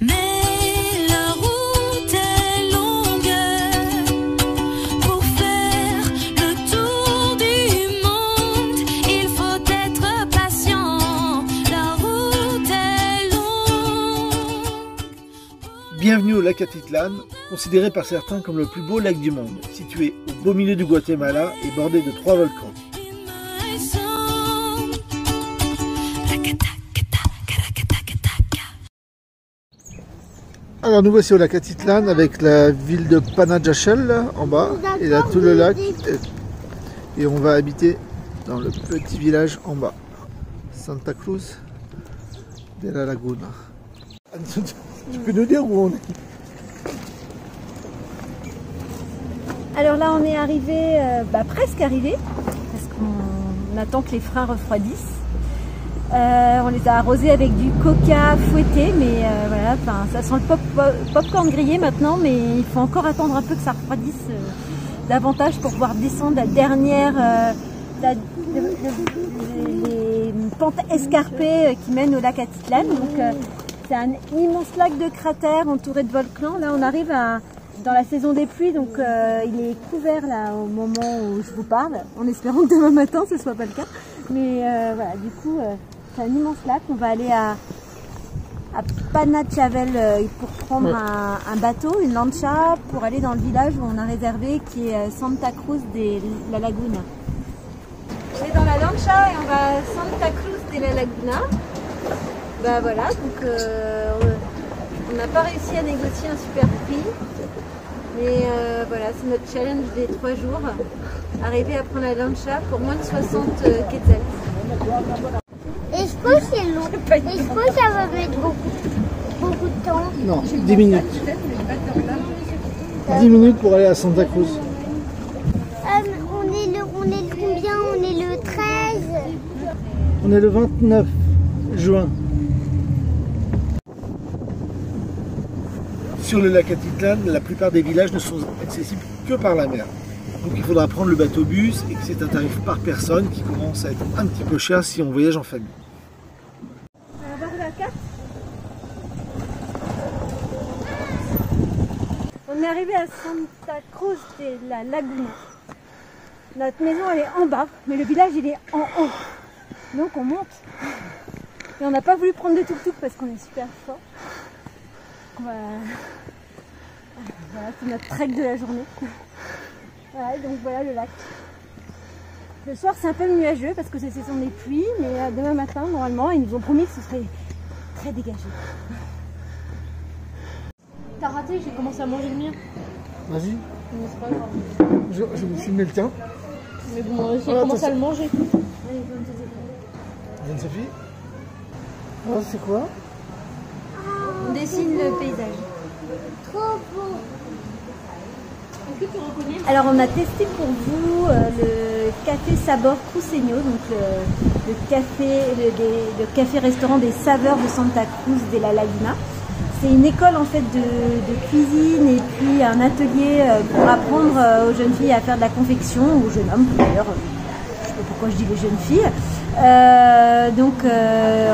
Mais la route est longue pour faire le tour du monde. Il faut être patient, la route est longue. Bienvenue au lac Atitlán, considéré par certains comme le plus beau lac du monde, situé au beau milieu du Guatemala et bordé de 3 volcans. Alors nous voici au lac Atitlán avec la ville de Panajachel en bas et là tout le lac et on va habiter dans le petit village en bas, Santa Cruz de la Laguna. Tu peux nous dire où on est? Alors là on est arrivé, presque arrivé, parce qu'on attend que les freins refroidissent. On les a arrosés avec du coca fouetté, mais voilà, ça sent le popcorn grillé maintenant, mais il faut encore attendre un peu que ça refroidisse davantage pour pouvoir descendre la dernière, les pentes escarpées qui mènent au lac Atitlán. Donc c'est un immense lac de cratères entouré de volcans. Là on arrive dans la saison des pluies, donc il est couvert là au moment où je vous parle, en espérant que demain matin ce soit pas le cas. Mais voilà, du coup c'est un immense lac. On va aller à Panajachel pour prendre un bateau, une lancha, pour aller dans le village où on a réservé, qui est Santa Cruz de la Laguna. On est dans la lancha et on va à Santa Cruz de la Laguna. Bah voilà, donc on n'a pas réussi à négocier un super prix, mais voilà, c'est notre challenge des 3 jours, arriver à prendre la lancha pour moins de 60 quetzals. Est-ce que c'est long? Est-ce que ça va mettre beaucoup de temps? Non, 10 minutes. 10 minutes pour aller à Santa Cruz. On est le combien? On est le 13? On est le 29 juin. Sur le lac Atitlán, la plupart des villages ne sont accessibles que par la mer. Donc il faudra prendre le bateau-bus et que c'est un tarif par personne qui commence à être un petit peu cher si on voyage en famille. On va voir la carte. On est arrivé à Santa Cruz de la Laguna. Notre maison elle est en bas, mais le village il est en haut. Donc on monte. Et on n'a pas voulu prendre de tuk-tuk parce qu'on est super fort. Voilà, c'est notre trek de la journée. Voilà, donc voilà le lac. Le soir c'est un peu nuageux parce que c'est saison des pluies, mais demain matin normalement ils nous ont promis que ce serait très dégagé. T'as raté, j'ai commencé à manger le mien. Vas-y. Mais c'est pas grave. Je vais filmer le tien. Mais bon, j'ai commencé à le manger. Anne-Sophie. Oh, c'est quoi? On dessine le paysage. Trop beau. Alors on a testé pour vous le café Sabor Cruceño, donc le café-restaurant des saveurs de Santa Cruz de la Laguna. C'est une école en fait de cuisine et puis un atelier pour apprendre aux jeunes filles à faire de la confection, aux jeunes hommes d'ailleurs, je sais pas pourquoi je dis les jeunes filles.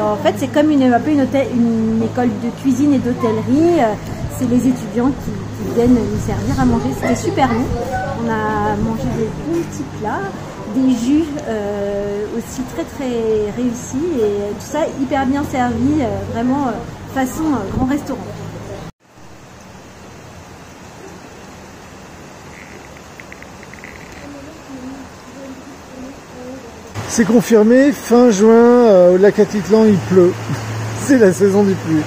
En fait c'est comme une école de cuisine et d'hôtellerie. C'est les étudiants qui viennent nous servir à manger. C'était super bon. On a mangé des bons petits plats, des jus aussi très très réussis et tout ça hyper bien servi, vraiment façon grand restaurant. C'est confirmé, fin juin, au lac Atitlán, il pleut. C'est la saison des pluies.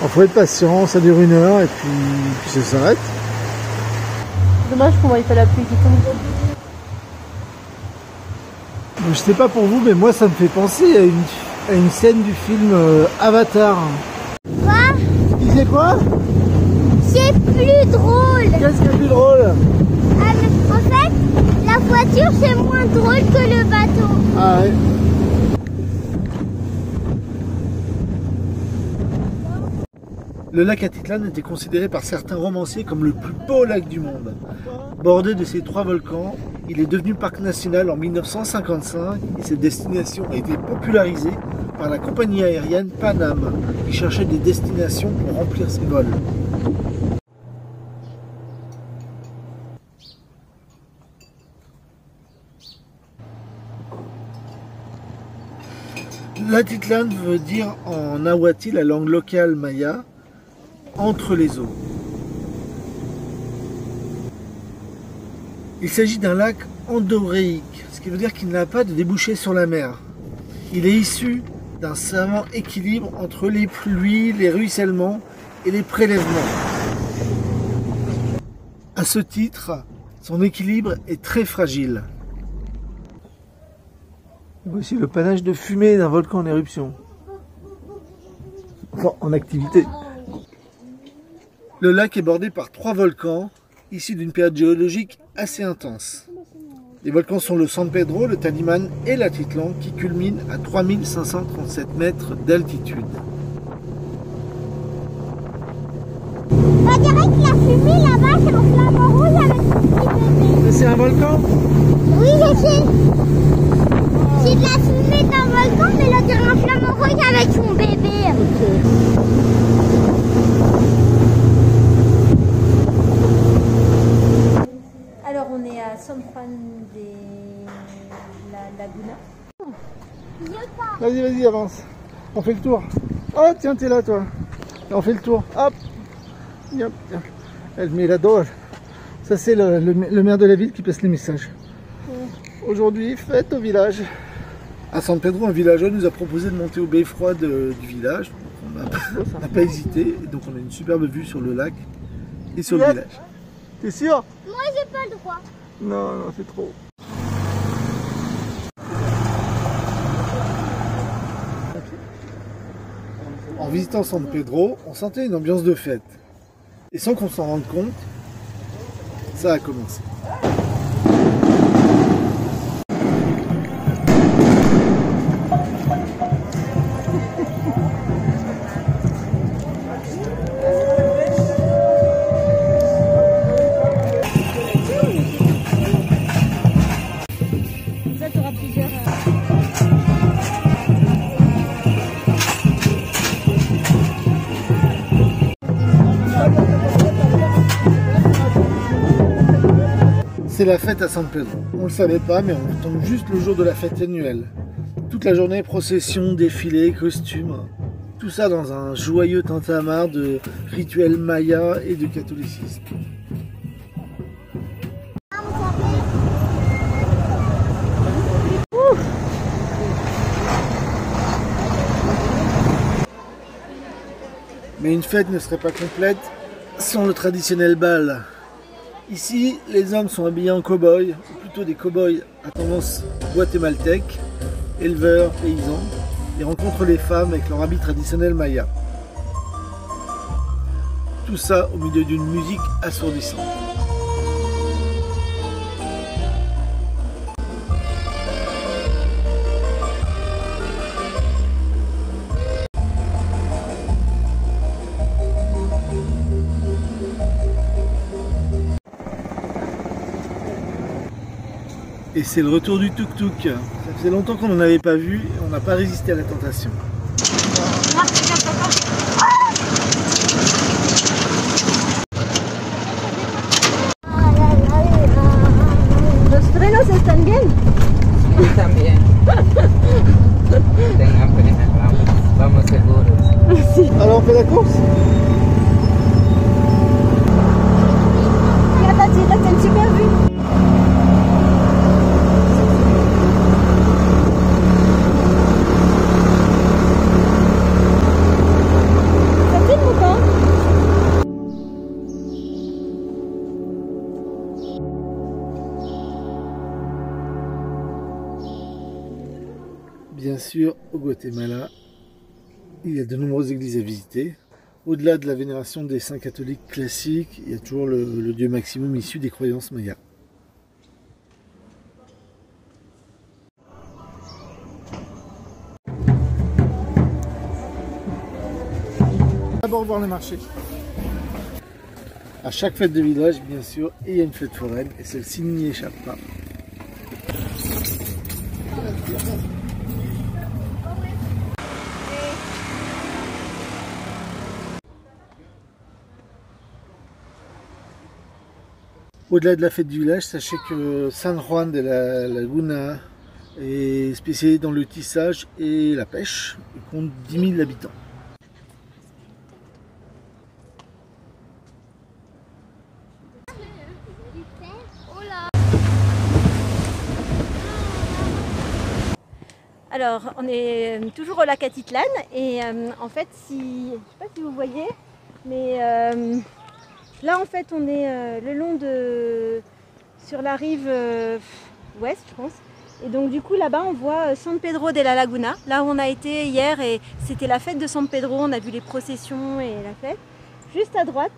Il faut être patient, ça dure 1 heure et puis ça s'arrête. Dommage qu'on voit pas la pluie qui tombe. Je sais pas pour vous, mais moi ça me fait penser à une scène du film Avatar. Quoi? Tu disais quoi? C'est plus drôle. Qu'est-ce qui est plus drôle? En fait, la voiture c'est moins drôle que le bateau. Ah ouais. Le lac Atitlán était considéré par certains romanciers comme le plus beau lac du monde. Bordé de ces 3 volcans, il est devenu parc national en 1955 et cette destination a été popularisée par la compagnie aérienne Pan Am, qui cherchait des destinations pour remplir ses vols. L'Atitlan veut dire en nahuatl, la langue locale maya, entre les eaux. Il s'agit d'un lac endoréique, ce qui veut dire qu'il n'a pas de débouché sur la mer. Il est issu d'un savant équilibre entre les pluies, les ruissellements et les prélèvements. À ce titre, son équilibre est très fragile. Voici le panache de fumée d'un volcan en éruption. Enfin, en activité. Le lac est bordé par 3 volcans, issus d'une période géologique assez intense. Les volcans sont le San Pedro, le Taliman et l'Atitlan, qui culminent à 3537 mètres d'altitude. On dirait que la fumée là-bas, c'est un flamant rouge avec son petit bébé. C'est un volcan? Oui, je sais. C'est de la fumée d'un volcan, mais là, c'est un flamant rouge avec son bébé. Alors on est à San Juan de la Laguna. Vas-y, vas-y, avance. On fait le tour. Oh, tiens, t'es là, toi. On fait le tour. Hop. Yep, tiens. Elle met la dose. Ça, c'est le maire de la ville qui passe les messages. Aujourd'hui, fête au village. À San Pedro, un villageois nous a proposé de monter au beffroi du village. On n'a pas hésité. Donc, on a une superbe vue sur le lac et sur le village. T'es sûr? Moi, j'ai pas le droit. Non, non, c'est trop. En visitant San Pedro, on sentait une ambiance de fête. Et sans qu'on s'en rende compte, ça a commencé. Ça, tu auras plusieurs... C'est la fête à San Pedro. On le savait pas, mais on tombe juste le jour de la fête annuelle. Toute la journée, procession, défilé, costumes. Tout ça dans un joyeux tintamarre de rituels mayas et de catholicisme. Mais une fête ne serait pas complète sans le traditionnel bal. Ici, les hommes sont habillés en cow-boys, ou plutôt des cow-boys à tendance guatémaltèque, éleveurs, paysans, et rencontrent les femmes avec leur habit traditionnel maya. Tout ça au milieu d'une musique assourdissante. Et c'est le retour du tuk-tuk. Ça faisait longtemps qu'on n'en avait pas vu et on n'a pas résisté à la tentation. Los frenos están bien. También. Tengan pena, vamos seguros. Alors on fait la course? Regarde, c'est une super vue. Bien sûr, au Guatemala, il y a de nombreuses églises à visiter. Au-delà de la vénération des saints catholiques classiques, il y a toujours le Dieu maximum issu des croyances mayas. D'abord voir le marché. À chaque fête de village, bien sûr, il y a une fête foraine et celle-ci n'y échappe pas. Au-delà de la fête du village, sachez que San Juan de la Laguna est spécialisé dans le tissage et la pêche. Il compte 10 000 habitants. Alors, on est toujours au lac Atitlán et en fait, je ne sais pas si vous voyez, mais là en fait on est le long sur la rive ouest, je pense. Et donc du coup là-bas on voit San Pedro de la Laguna, là où on a été hier et c'était la fête de San Pedro, on a vu les processions et la fête. Juste à droite,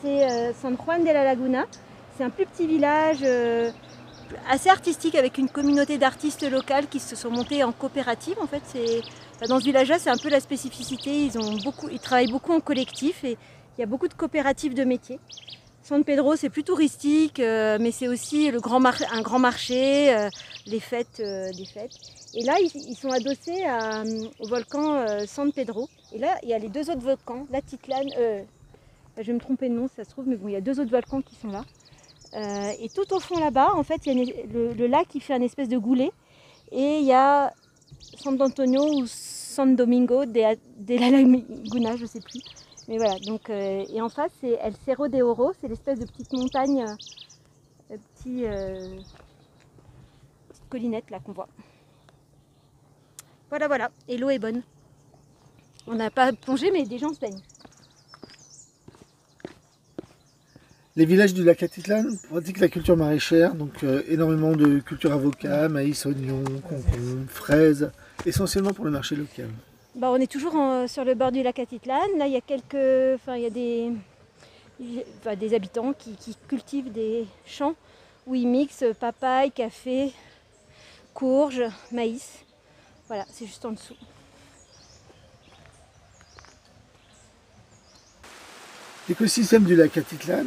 c'est San Juan de la Laguna, c'est un plus petit village assez artistique avec une communauté d'artistes locales qui se sont montés en coopérative. En fait, dans ce village-là, c'est un peu la spécificité. Ils travaillent beaucoup en collectif et il y a beaucoup de coopératives de métiers. San Pedro, c'est plus touristique, mais c'est aussi un grand marché, les fêtes, des fêtes. Et là, ils sont adossés au volcan San Pedro. Et là, il y a les deux autres volcans, l'Atitlán. Je vais me tromper de nom, ça se trouve, mais bon, il y a deux autres volcans qui sont là. Et tout au fond là-bas, en fait, il y a le lac qui fait un espèce de goulet. Et il y a San Antonio ou San Domingo de la Laguna, je ne sais plus. Mais voilà, donc, et en face, c'est El Cerro de Oro, c'est l'espèce de petite montagne, petite collinette là qu'on voit. Voilà, voilà, et l'eau est bonne. On n'a pas plongé, mais des gens se baignent. Les villages du lac Atitlán pratiquent la culture maraîchère, donc énormément de culture avocat, maïs, oignons, concombres, fraises, essentiellement pour le marché local. Bah, on est toujours sur le bord du lac Atitlán. Là, il y a des habitants qui cultivent des champs où ils mixent papaye, café, courge, maïs. Voilà, c'est juste en dessous. L'écosystème du lac Atitlán,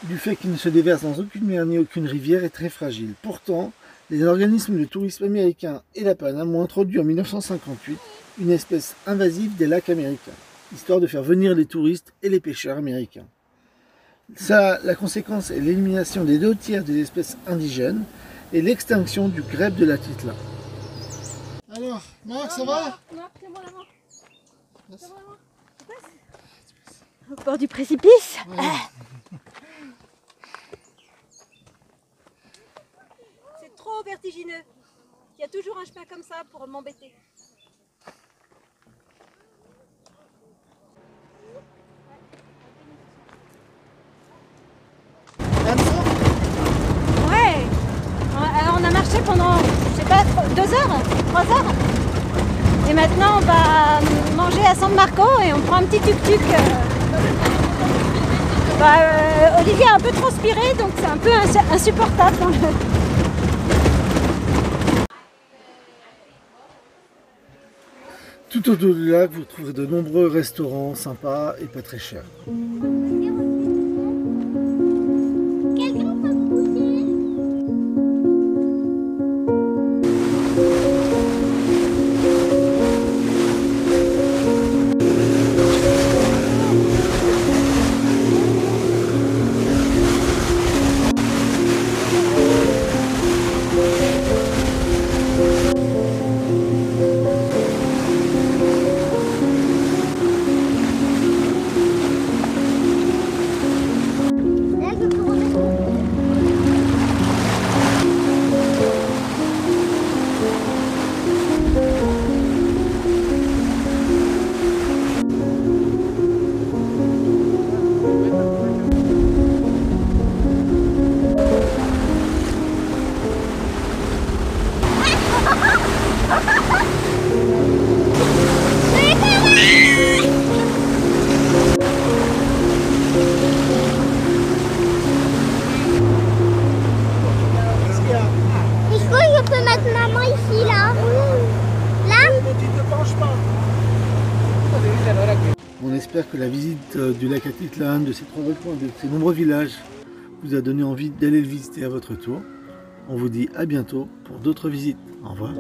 du fait qu'il ne se déverse dans aucune mer ni aucune rivière, est très fragile. Pourtant, les organismes de tourisme américains et la Paname ont introduit en 1958 une espèce invasive des lacs américains, histoire de faire venir les touristes et les pêcheurs américains. La conséquence est l'élimination des 2/3 des espèces indigènes et l'extinction du grèbe de l'Atitlán. Alors, Marc, ça va? Marc, tiens-moi la main. Tiens-moi la main. Tu passes? Au bord du précipice. Ouais. C'est trop vertigineux. Il y a toujours un chemin comme ça pour m'embêter. Ouais. Alors on a marché pendant, je sais pas, 2 heures, 3 heures. Et maintenant on va manger à San Marco et on prend un petit tuk-tuk. Olivier a un peu transpiré, donc c'est un peu insupportable. Tout autour du lac, vous trouverez de nombreux restaurants sympas et pas très chers. Quelqu'un peut pousser? On espère que la visite du lac Atitlán, de ces 3 volcans, de ces nombreux villages, vous a donné envie d'aller le visiter à votre tour. On vous dit à bientôt pour d'autres visites. Au revoir.